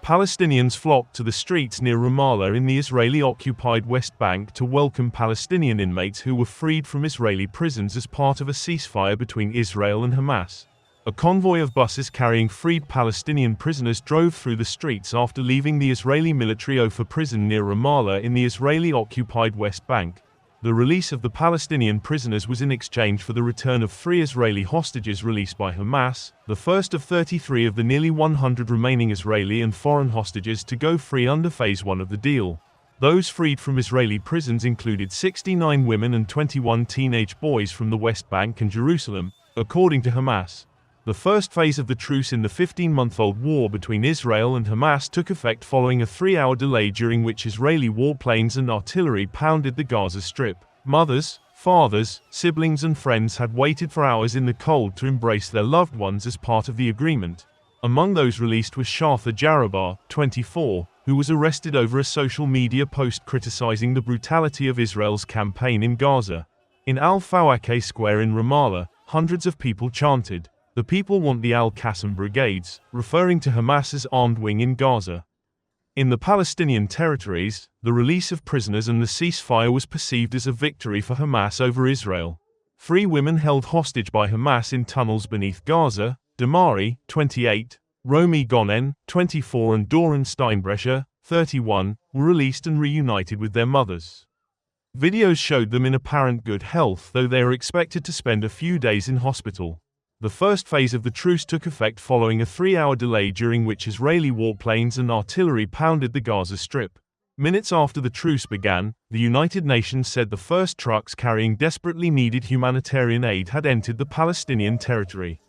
Palestinians flocked to the streets near Ramallah in the Israeli-occupied West Bank to welcome Palestinian inmates who were freed from Israeli prisons as part of a ceasefire between Israel and Hamas. A convoy of buses carrying freed Palestinian prisoners drove through the streets after leaving the Israeli military Ofer prison near Ramallah in the Israeli-occupied West Bank. The release of the Palestinian prisoners was in exchange for the return of 3 Israeli hostages released by Hamas, the first of 33 of the nearly 100 remaining Israeli and foreign hostages to go free under Phase 1 of the deal. Those freed from Israeli prisons included 69 women and 21 teenage boys from the West Bank and Jerusalem, according to Hamas. The first phase of the truce in the 15-month-old war between Israel and Hamas took effect following a 3-hour delay during which Israeli warplanes and artillery pounded the Gaza Strip. Mothers, fathers, siblings and friends had waited for hours in the cold to embrace their loved ones as part of the agreement. Among those released was Shatha Jarabar, 24, who was arrested over a social media post criticizing the brutality of Israel's campaign in Gaza. In Al-Fawakeh Square in Ramallah, hundreds of people chanted, "The people want the Al-Qassam brigades," referring to Hamas's armed wing in Gaza. In the Palestinian territories, the release of prisoners and the ceasefire was perceived as a victory for Hamas over Israel. 3 women held hostage by Hamas in tunnels beneath Gaza, Damari, 28, Romi Gonen, 24 and Doran Steinbrecher, 31, were released and reunited with their mothers. Videos showed them in apparent good health, though they are expected to spend a few days in hospital. The first phase of the truce took effect following a 3-hour delay during which Israeli warplanes and artillery pounded the Gaza Strip. Minutes after the truce began, the United Nations said the first trucks carrying desperately needed humanitarian aid had entered the Palestinian territory.